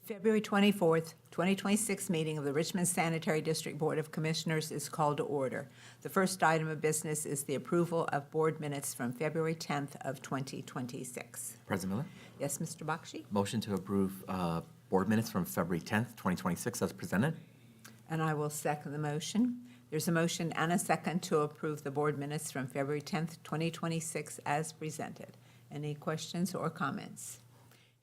February 24th, 2026 meeting of the Richmond Sanitary District Board of Commissioners is called to order. The first item of business is the approval of board minutes from February 10th of 2026. President Miller, Yes, Mr. Bakshi? motion to approve board minutes from February 10th, 2026 as presented. And I will second the motion. There's a motion and a second to approve the board minutes from February 10th, 2026 as presented. Any questions or comments?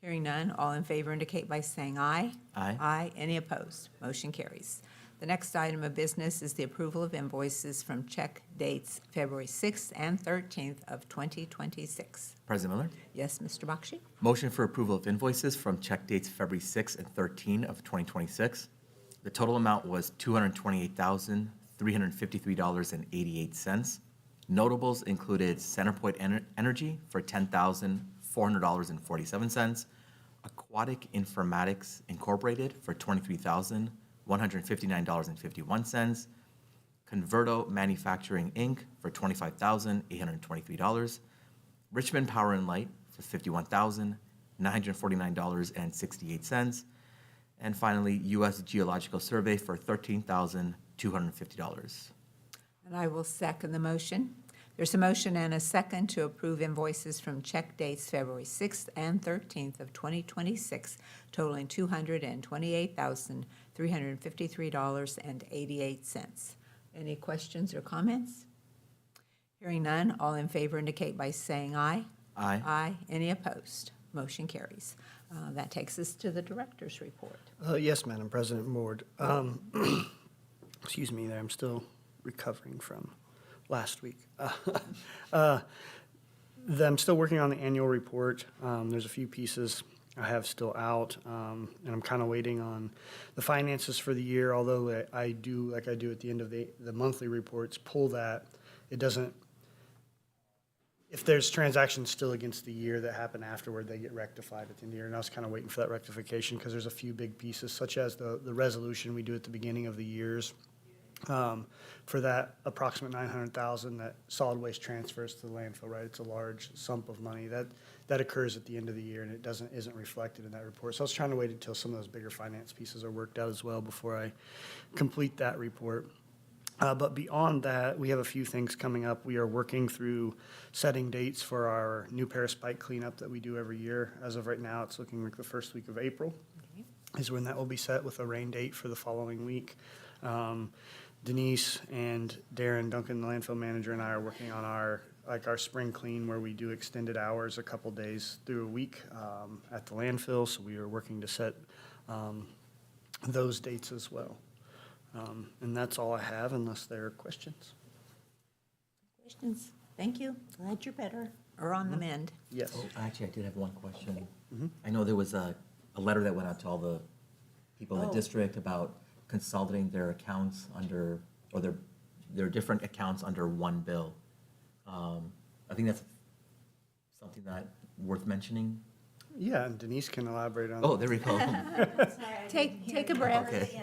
Hearing none, all in favor indicate by saying aye. Aye. Aye. Any opposed? Motion carries. The next item of business is the approval of invoices from check dates February 6th and 13th of 2026. President Miller, Yes, Mr. Bakshi? motion for approval of invoices from check dates February 6th and 13th of 2026. The total amount was $228,353.88. Notables included Centerpoint Energy for $10,400.47, Aquatic Informatics Incorporated for $23,159.51, Converto Manufacturing, Inc. for $25,823, Richmond Power and Light for $51,949.68, and finally, U.S. Geological Survey for $13,250. And I will second the motion. There's a motion and a second to approve invoices from check dates February 6th and 13th of 2026 totaling $228,353.88. Any questions or comments? Hearing none, all in favor indicate by saying aye. Aye. Aye. Any opposed? Motion carries. That takes us to the director's report. Yes, Madam President and Board. Excuse me there, I'm still recovering from last week. I'm still working on the annual report. There's a few pieces I have still out, and I'm kind of waiting on the finances for the year, although I do, like I do at the end of the monthly reports, pull that. It doesn't, if there's transactions still against the year that happen afterward, they get rectified at the end of the year. And I was kind of waiting for that rectification because there's a few big pieces, such as the resolution we do at the beginning of the years. For that approximate $900,000 that solid waste transfers to the landfill, right? It's a large sum of money that occurs at the end of the year, and it isn't reflected in that report. So I was trying to wait until some of those bigger finance pieces are worked out as well before I complete that report. But beyond that, we have a few things coming up. We are working through setting dates for our new Paris Pike cleanup that we do every year. As of right now, it's looking like the first week of April is when that will be set, with a rain date for the following week. Denise and Darren Duncan, the landfill manager, and I are working on our spring clean, where we do extended hours a couple days through a week at the landfill. So we are working to set those dates as well. And that's all I have, unless there are questions. Questions? Thank you. Glad you're better or on the mend. Yes. Oh, actually, I did have one question. I know there was a letter that went out to all the people in the district about consolidating their accounts under, or their different accounts under one bill. I think that's something that worth mentioning. Yeah, and Denise can elaborate on Oh, that. there we go. Take a breath. Okay.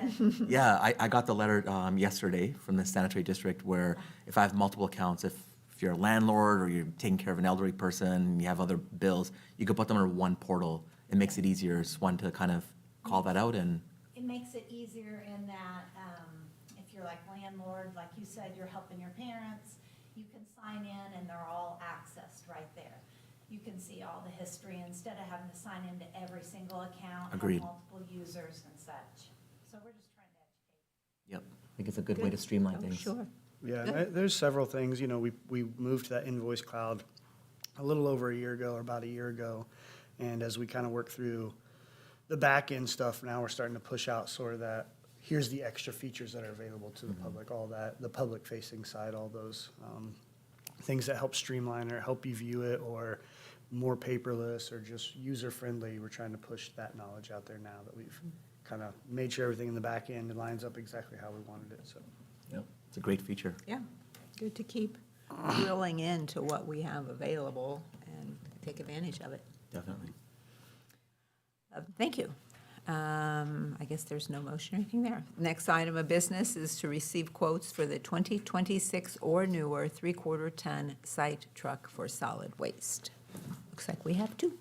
Yeah, I got the letter yesterday from the Sanitary District, where if I have multiple accounts, if you're a landlord or you're taking care of an elderly person and you have other bills, you could put them under one portal. It makes it easier. Just wanted to kind of call that out. And It makes it easier in that if you're like landlord, like you said, you're helping your parents, you can sign in and they're all accessed right there. You can see all the history instead of having to sign into every single account, Agreed. have multiple users and such. So we're just trying to educate. yep, I think it's a good way to streamline Oh, things. sure. Yeah, and there's several things. You know, we moved to that invoice cloud a little over a year ago, or about a year ago. And as we kind of work through the back end stuff, now we're starting to push out sort of that, here's the extra features that are available to the public, all that, the public facing side, all those things that help streamline or help you view it, or more paperless or just user friendly. We're trying to push that knowledge out there now that we've kind of made sure everything in the back end lines up exactly how we wanted it. So. Yep, it's a great feature. Yeah, good to keep drilling into what we have available and take advantage of it. Definitely. Thank you. I guess there's no motion or anything there. Next item of business is to receive quotes for the 2026 or newer 3/4 ton site truck for solid waste. Looks like we have two.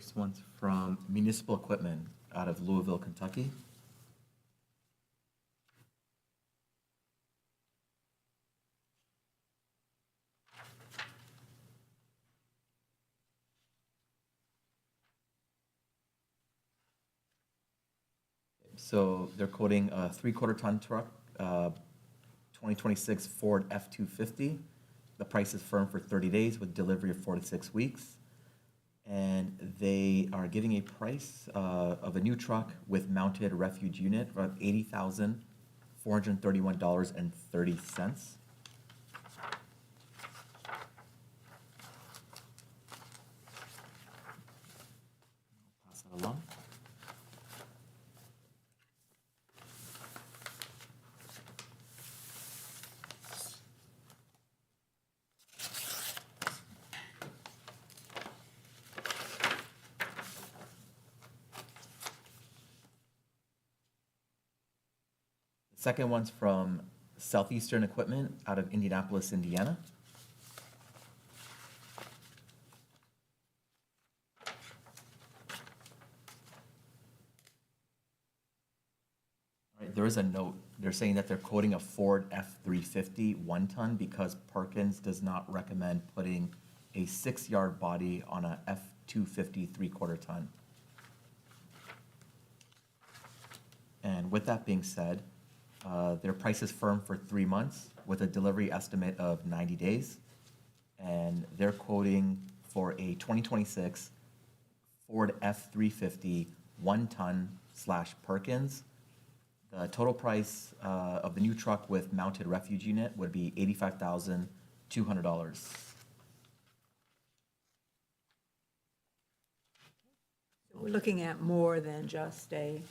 This one's from Municipal Equipment out of Louisville, Kentucky. So they're quoting a 3/4 ton truck, 2026 Ford F-250. The price is firm for 30 days with delivery of 4 to 6 weeks. And they are giving a price of a new truck with mounted refuge unit of $80,431.30. Pass that along. Second one's from Southeastern Equipment out of Indianapolis, Indiana. All right, there is a note. They're saying that they're quoting a Ford F-350 1-ton because Perkins does not recommend putting a 6-yard body on a F-250 3/4 ton. And with that being said, their price is firm for 3 months with a delivery estimate of 90 days. And they're quoting for a 2026 Ford F-350 1-ton / Perkins. The total price of the new truck with mounted refuge unit would be $85,200. We're looking at more than just a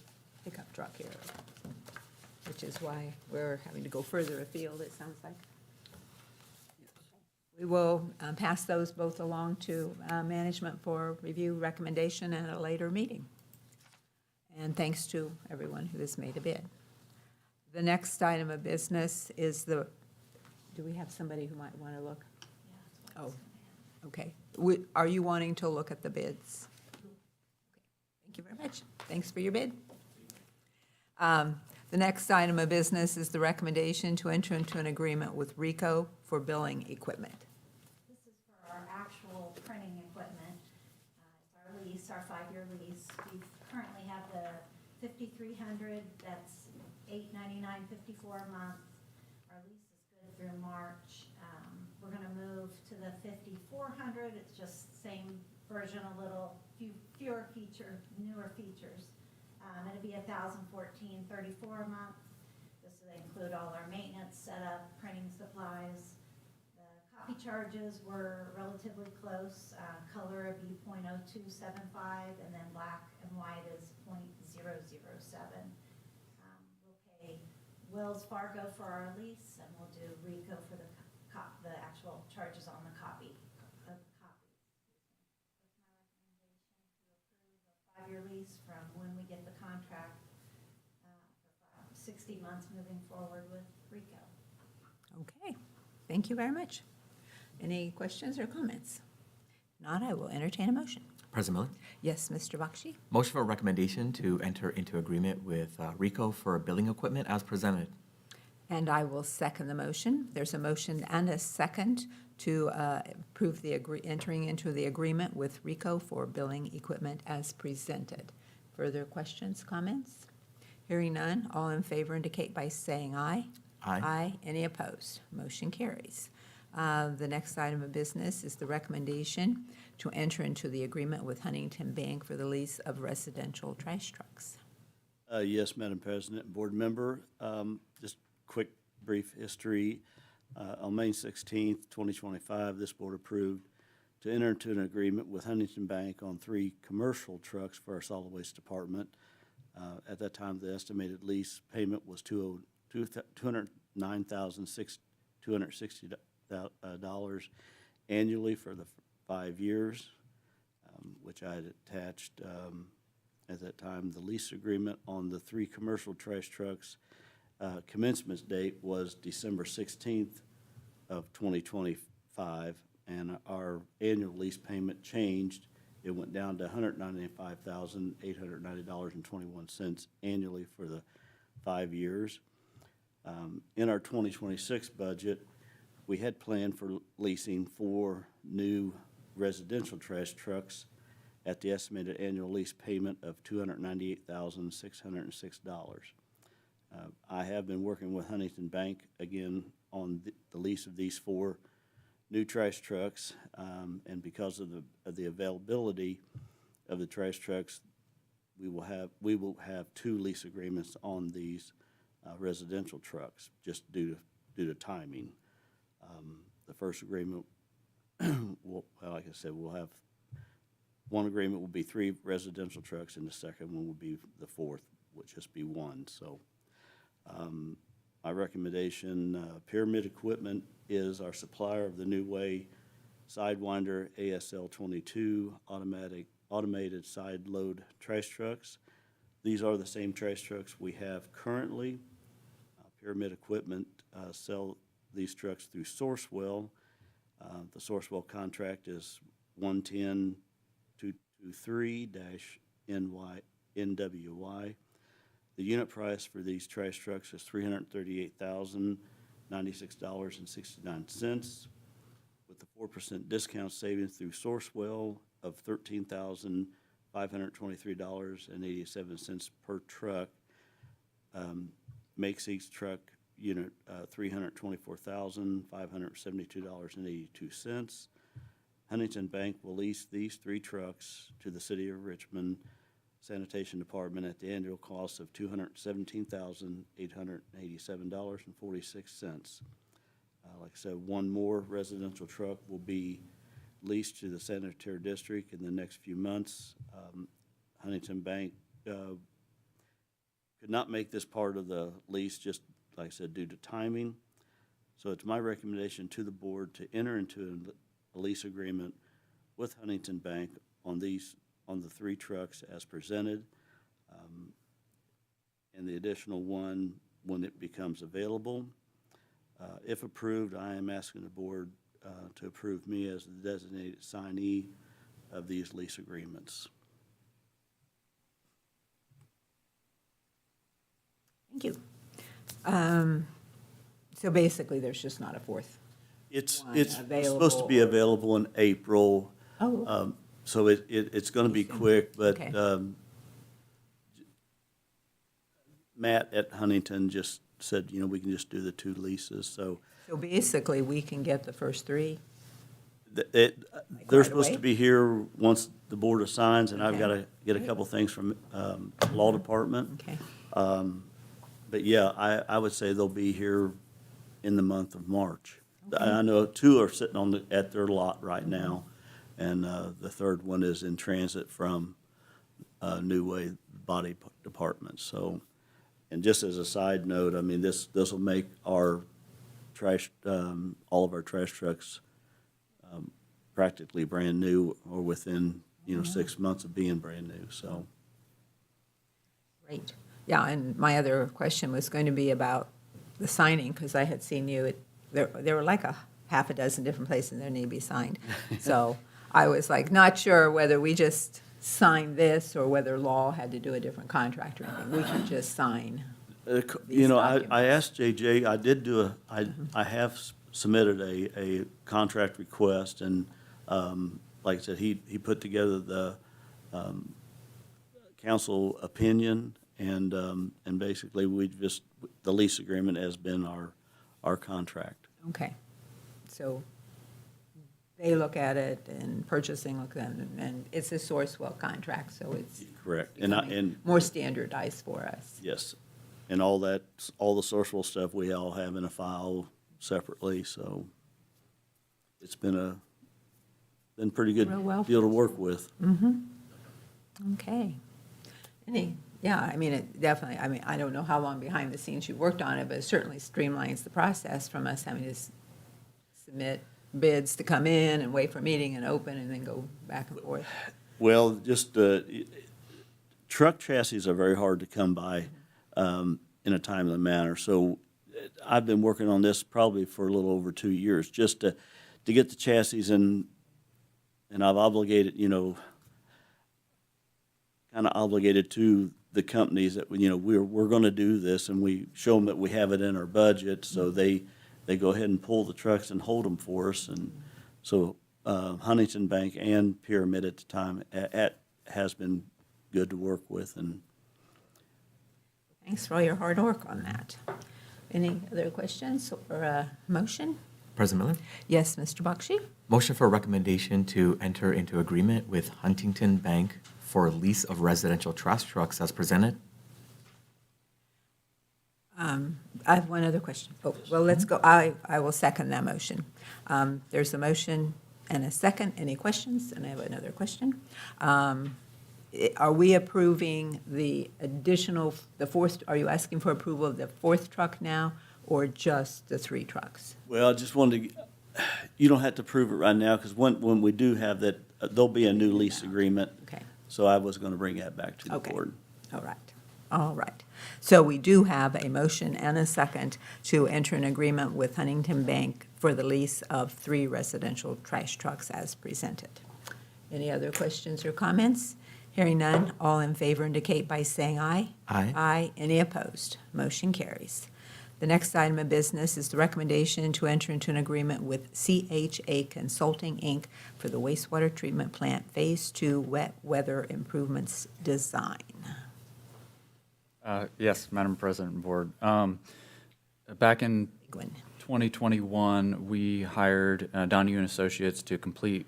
pickup truck here, which is why we're having to go further afield, it sounds like. We will pass those both along to management for review, recommendation, and a later meeting. And thanks to everyone who has made a bid. The next item of business is do we have somebody who might want to look? Oh, okay. Are you wanting to look at the bids? Thank you very much. Thanks for your bid. The next item of business is the recommendation to enter into an agreement with RICO for billing equipment. This is for our actual printing equipment. It's our lease, our 5-year lease. We currently have the 5,300, that's $899.54 a month. Our lease is good through March. We're gonna move to the 5,400. It's just same version, a little fewer newer features. It'll be $1,014.34 a month. This will include all our maintenance, setup, printing supplies. The copy charges were relatively close. Color would be .0275, and then black and white is .007. We'll pay Wells Fargo for our lease, and we'll do RICO for the actual charges on the copy. That's my recommendation, to approve a 5-year lease from when we get the contract for 60 months moving forward with RICO. Okay, thank you very much. Any questions or comments? Not, I will entertain a motion. President Miller? Yes, Mr. Bakshi? Motion for recommendation to enter into agreement with RICO for billing equipment as presented. And I will second the motion. There's a motion and a second to approve entering into the agreement with RICO for billing equipment as presented. Further questions, comments? Hearing none, all in favor indicate by saying aye. Aye. Aye. Any opposed? Motion carries. The next item of business is the recommendation to enter into the agreement with Huntington Bank for the lease of residential trash trucks. Yes, Madam President and Board Member. Just quick, brief history. On May 16th, 2025, this board approved to enter into an agreement with Huntington Bank on 3 commercial trucks for our solid waste department. At that time, the estimated lease payment was $209,260 annually for the 5 years, which I had attached at that time. The lease agreement on the 3 commercial trash trucks commencement date was December 16th of 2025, and our annual lease payment changed it went down to $195,890.21 annually for the 5 years. In our 2026 budget, we had planned for leasing 4 new residential trash trucks at the estimated annual lease payment of $298,606. I have been working with Huntington Bank again on the lease of these 4 new trash trucks, and because of the availability of the trash trucks, we will have 2 lease agreements on these residential trucks, just due to timing. The first agreement, like I said, we'll have one agreement will be 3 residential trucks, and the second one will be the 4th, will just be 1. So, my recommendation: Pyramid Equipment is our supplier of the New Way Sidewinder ASL 22 automated side load trash trucks. These are the same trash trucks we have currently. Pyramid Equipment sell these trucks through Sourcewell. The Sourcewell contract is 110-223-NWY. The unit price for these trash trucks is $338,096.69, with the 4% discount savings through Sourcewell of $13,523.87 per truck. Makes each truck unit $324,572.82. Huntington Bank will lease these 3 trucks to the City of Richmond Sanitation Department at the annual cost of $217,887.46. Like I said, 1 more residential truck will be leased to the Sanitary District in the next few months. Huntington Bank could not make this part of the lease, just like I said, due to timing. So it's my recommendation to the board to enter into a lease agreement with Huntington Bank on the 3 trucks as presented, and the additional one when it becomes available. If approved, I am asking the board to approve me as the designated signee of these lease agreements. Thank you. So basically, there's just not a 4th. It's One supposed to be available available in April. Oh. So it's going to be quick, but Okay. Matt at Huntington just said, we can just do the 2 leases. So So basically, we can get the first 3? they're right supposed away? to be here once the board assigns, and I've Okay. got to get a couple things from law department. Okay. But yeah, I would say they'll be here in the month of March. I know 2 are sitting at their lot right now, and the 3rd one is in transit from New Way Body Department. So, and just as a side note, I mean, this will make our trash, all of our trash trucks practically brand new, or within 6 months of being brand new. So. Great. Yeah, and my other question was going to be about the signing, because I had seen you, there were like a half a dozen different places that need to be signed. So I was like, not sure whether we just signed this or whether law had to do a different contract or anything. We could just sign. These I documents. asked JJ, I have submitted a contract request, and like I said, he put together the council opinion, and basically the lease agreement has been our contract. Okay. So they look at it and purchasing look at it, and it's a Sourcewell contract, so it's Correct. becoming more standardized for us. Yes, and all the Sourcewell stuff we all have in a file separately, so it's been pretty good Real well. deal to work with. Okay. Yeah, I mean, it definitely, I mean, I don't know how long behind the scenes you worked on it, but it certainly streamlines the process from us having to submit bids to come in and wait for a meeting and open and then go back and forth. Well, just truck chassis are very hard to come by in a timely manner. So I've been working on this probably for a little over 2 years, just to get the chassis in, and I've obligated, kind of obligated to the companies that, you know, we're going to do this, and we show them that we have it in our budget, so they go ahead and pull the trucks and hold them for us. And so Huntington Bank and Pyramid at the time has been good to work with. And Thanks for all your hard work on that. Any other questions or a motion? President Miller? Yes, Mr. Bakshi? Motion for recommendation to enter into agreement with Huntington Bank for lease of residential trash trucks as presented. I have one other question. Oh, well, let's go. I will second that motion. There's a motion and a second. Any questions? And I have another question. Are we approving the additional, the fourth, are you asking for approval of the fourth truck now or just the 3 trucks? well, I just wanted to, you don't have to prove it right now, because when we do have that, there'll be a new lease agreement. Okay. So I was going to bring that back to the Okay. board. All right. All right. So we do have a motion and a second to enter an agreement with Huntington Bank for the lease of 3 residential trash trucks as presented. Any other questions or comments? Hearing none, all in favor indicate by saying aye. Aye. Aye. Any opposed? Motion carries. The next item of business is the recommendation to enter into an agreement with CHA Consulting, Inc. for the wastewater treatment plant Phase 2 wet weather improvements design. Yes, Madam President and Board. Back in Gwen. 2021, we hired Donahue and Associates to complete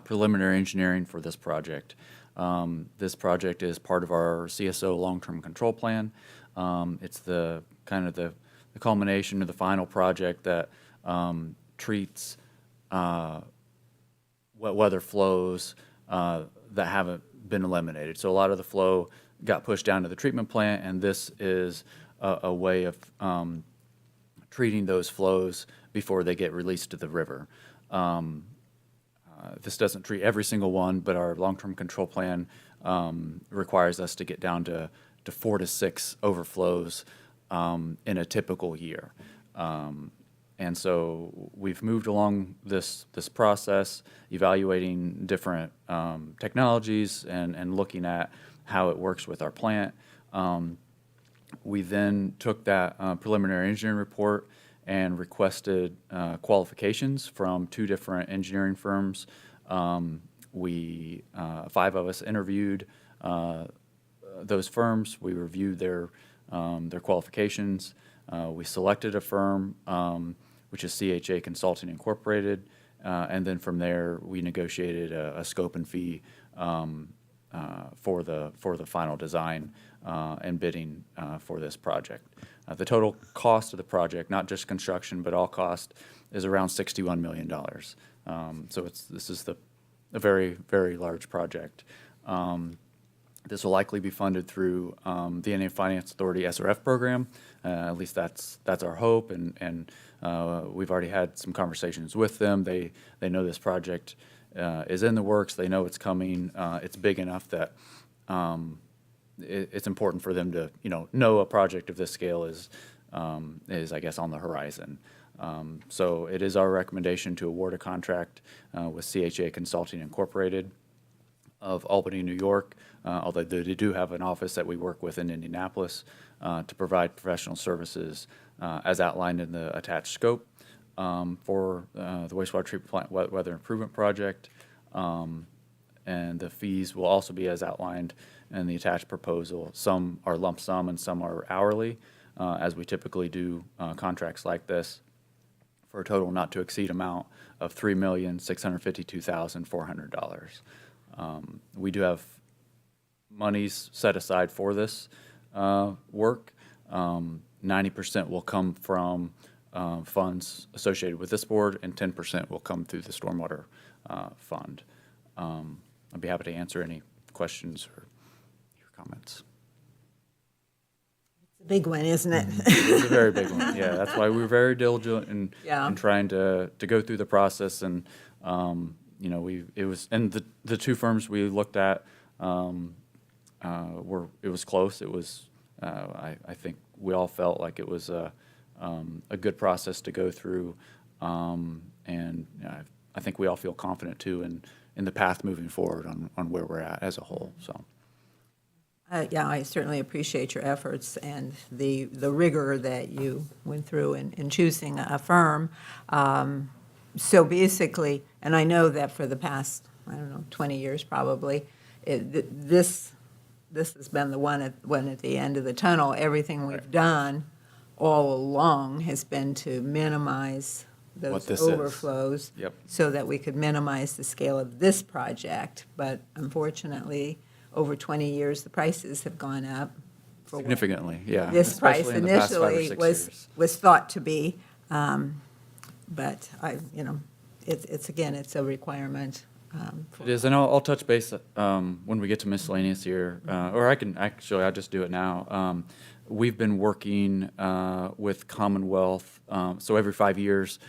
preliminary engineering for this project. This project is part of our CSO long-term control plan. It's the kind of the culmination of the final project that treats wet weather flows that haven't been eliminated. So a lot of the flow got pushed down to the treatment plant, and this is a way of treating those flows before they get released to the river. This doesn't treat every single one, but our long-term control plan requires us to get down to 4 to 6 overflows in a typical year. And so we've moved along this process, evaluating different technologies and looking at how it works with our plant. We then took that preliminary engineering report and requested qualifications from 2 different engineering firms. 5 of us interviewed those firms. We reviewed their qualifications. We selected a firm, which is CHA Consulting Incorporated, and then from there we negotiated a scope and fee for the final design and bidding for this project. The total cost of the project, not just construction but all cost, is around $61 million. So this is a very, very large project. This will likely be funded through the Indiana Finance Authority SRF program. At least that's our hope, and we've already had some conversations with them. They know this project is in the works. They know it's coming. It's big enough that it's important for them to know a project of this scale is I guess on the horizon. So it is our recommendation to award a contract with CHA Consulting Incorporated of Albany, New York, although they do have an office that we work with in Indianapolis to provide professional services as outlined in the attached scope for the wastewater treatment plant weather improvement project. And the fees will also be as outlined in the attached proposal. Some are lump sum and some are hourly, as we typically do contracts like this, for a total not to exceed amount of $3,652,400. We do have monies set aside for this work. 90% will come from funds associated with this board, and 10% will come through the stormwater fund. I'd be happy to answer any questions or your comments. It's a big one, isn't it? It's a very big one. Yeah, that's why we were very diligent in Yeah. trying to go through the process. And it was, and the 2 firms we looked at it was close. It was I think we all felt like it was a good process to go through, and I think we all feel confident too in the path moving forward on where we're at as a whole. So Yeah, I certainly appreciate your efforts and the rigor that you went through in choosing a firm. So basically, and I know that for the past, I don't know, 20 years probably, this has been the one at the end of the tunnel. Everything we've done all along has been to minimize What those this is. overflows. Yep. So that we could minimize the scale of this project. But unfortunately, over 20 years, the prices have gone up. For what Significantly, yeah. this price especially in the past 5 or initially 6 was, years. was thought to be. But it's a requirement. It is, and I'll touch base when we get to miscellaneous here, or I'll just do it now. We've been working with Commonwealth, so every 5 years,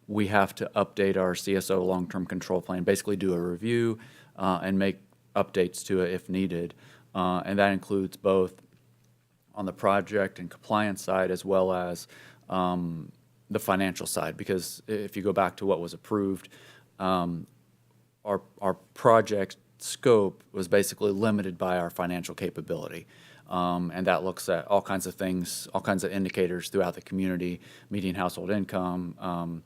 we have to update our CSO long-term control plan, basically do a review and make updates to it if needed. And that includes both on the project and compliance side as well as the financial side, because if you go back to what was approved, our project scope was basically limited by our financial capability. And that looks at all kinds of things, all kinds of indicators throughout the community, median household income,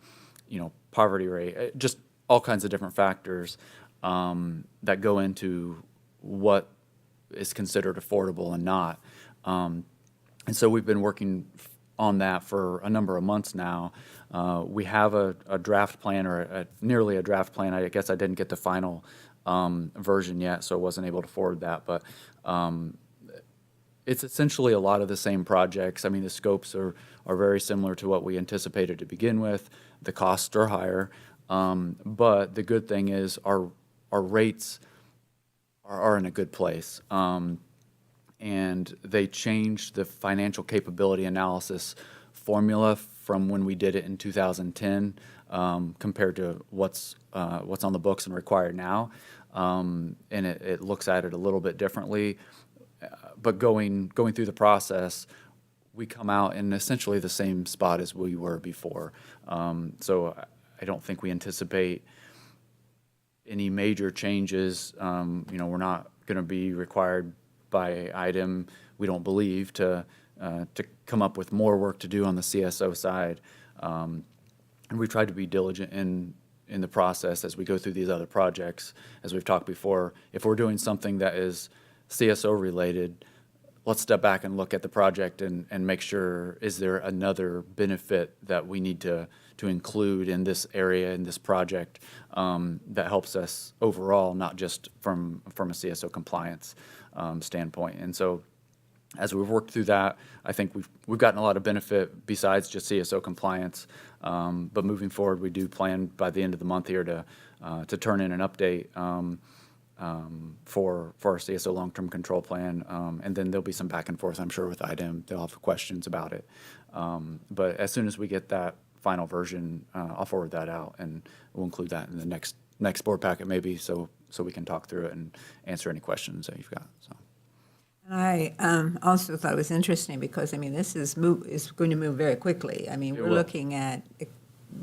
poverty rate, just all kinds of different factors that go into what is considered affordable and not. And so we've been working on that for a number of months now. We have a draft plan, or nearly a draft plan. I guess I didn't get the final version yet, so I wasn't able to forward that. But it's essentially a lot of the same projects. I mean, the scopes are very similar to what we anticipated to begin with. The costs are higher. But the good thing is our rates are in a good place. And they changed the financial capability analysis formula from when we did it in 2010 compared to what's on the books and required now. And it looks at it a little bit differently. But going through the process, we come out in essentially the same spot as we were before. So I don't think we anticipate any major changes. We're not going to be required by item, we don't believe, to come up with more work to do on the CSO side. And we've tried to be diligent in the process as we go through these other projects. As we've talked before, if we're doing something that is CSO related, let's step back and look at the project and make sure, is there another benefit that we need to include in this area, in this project, that helps us overall, not just from a CSO compliance standpoint. And so as we've worked through that, I think we've gotten a lot of benefit besides just CSO compliance. But moving forward, we do plan by the end of the month here to turn in an update for our CSO long-term control plan. And then there'll be some back and forth, I'm sure, with IDEM. They'll have questions about it. But as soon as we get that final version, I'll forward that out, and we'll include that in the next board packet maybe, so we can talk through it and answer any questions that you've got. So. I also thought it was interesting because, this is going to move very quickly. It We're will. looking at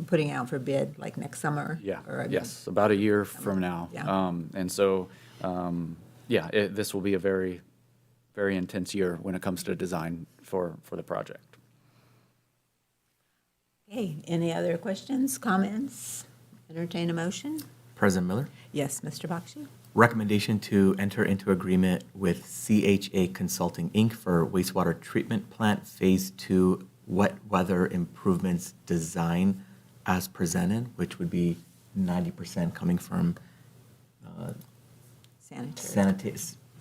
putting out for bid like next summer. Yeah, or, yes, about a year from now. Yeah. And so, this will be a very, very intense year when it comes to design for the project. Okay, any other questions, comments? Entertain a motion? President Miller, Yes, Mr. Bakshi? recommendation to enter into agreement with CHA Consulting, Inc. for wastewater treatment plant Phase 2 wet weather improvements design as presented, which would be 90% coming from Sanitary.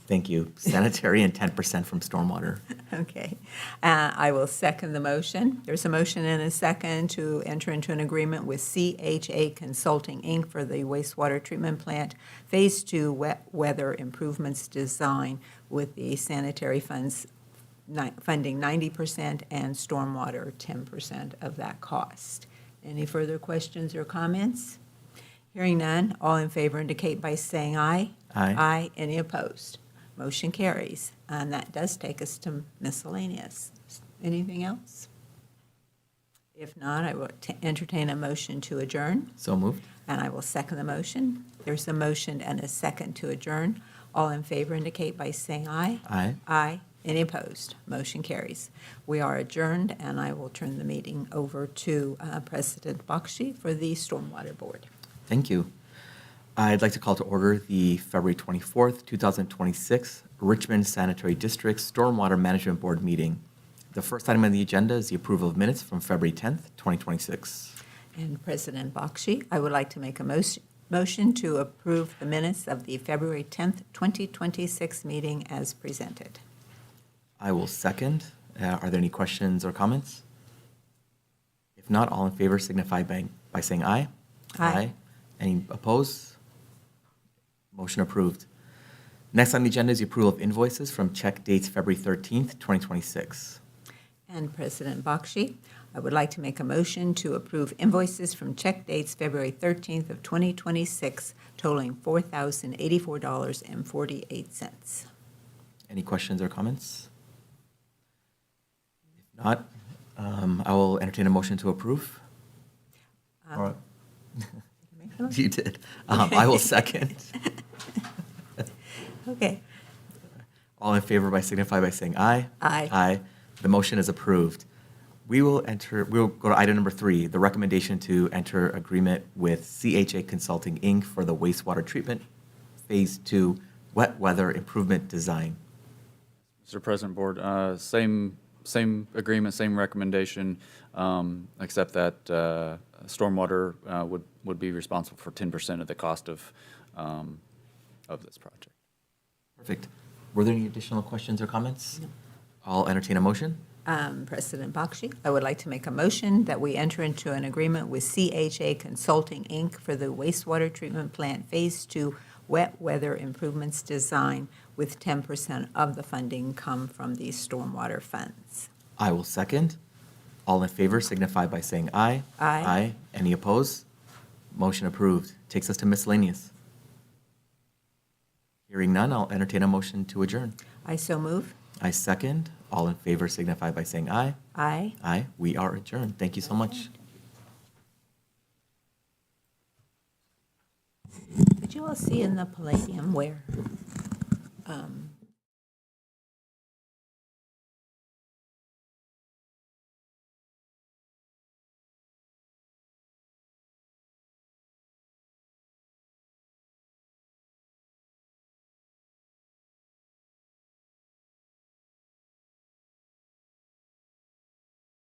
Thank you, sanitary, and 10% from stormwater. Okay. I will second the motion. There's a motion and a second to enter into an agreement with CHA Consulting, Inc. for the wastewater treatment plant Phase 2 wet weather improvements design, with the sanitary funds funding 90% and stormwater 10% of that cost. Any further questions or comments? Hearing none, all in favor indicate by saying aye. Aye. Aye. Any opposed? Motion carries. And that does take us to miscellaneous. Anything else? If not, I will entertain a motion to adjourn, So moved. and I will second the motion. There's a motion and a second to adjourn. All in favor indicate by saying aye. Aye. Aye. Any opposed? Motion carries. We are adjourned, and I will turn the meeting over to President Bakshi for the Stormwater Board. Thank you. I'd like to call to order the February 24th, 2026 Richmond Sanitary District Stormwater Management Board meeting. The first item on the agenda is the approval of minutes from February 10th, 2026. And President Bakshi, I would like to make a motion to approve the minutes of the February 10th, 2026 meeting as presented. I will second. Are there any questions or comments? If not, all in favor signify by saying aye. Aye. Any opposed? Motion approved. Next on the agenda is the approval of invoices from check dates February 13th, 2026. And President Bakshi, I would like to make a motion to approve invoices from check dates February 13th of 2026 totaling $4,084.48. Any questions or comments? If not, I will entertain a motion to approve. Or- You did. I will second. Okay. All in favor signify by saying aye. Aye. Aye. The motion is approved. We'll go to item number 3, the recommendation to enter agreement with CHA Consulting, Inc. for the wastewater treatment Phase 2 wet weather improvement design. Mr. President, Board, same agreement, same recommendation, except that Stormwater would be responsible for 10% of the cost of this project. Perfect. Were there any additional questions or comments? I'll entertain a motion. President Bakshi, I would like to make a motion that we enter into an agreement with CHA Consulting, Inc. for the wastewater treatment plant Phase 2 wet weather improvements design with 10% of the funding come from these stormwater funds. I will second. All in favor signify by saying aye. Aye. Aye. Any opposed? Motion approved. Takes us to miscellaneous. Hearing none, I'll entertain a motion to adjourn. I so move. I second. All in favor signify by saying aye. Aye. Aye. We are adjourned. Thank you so much. Did you all see in the Palladium where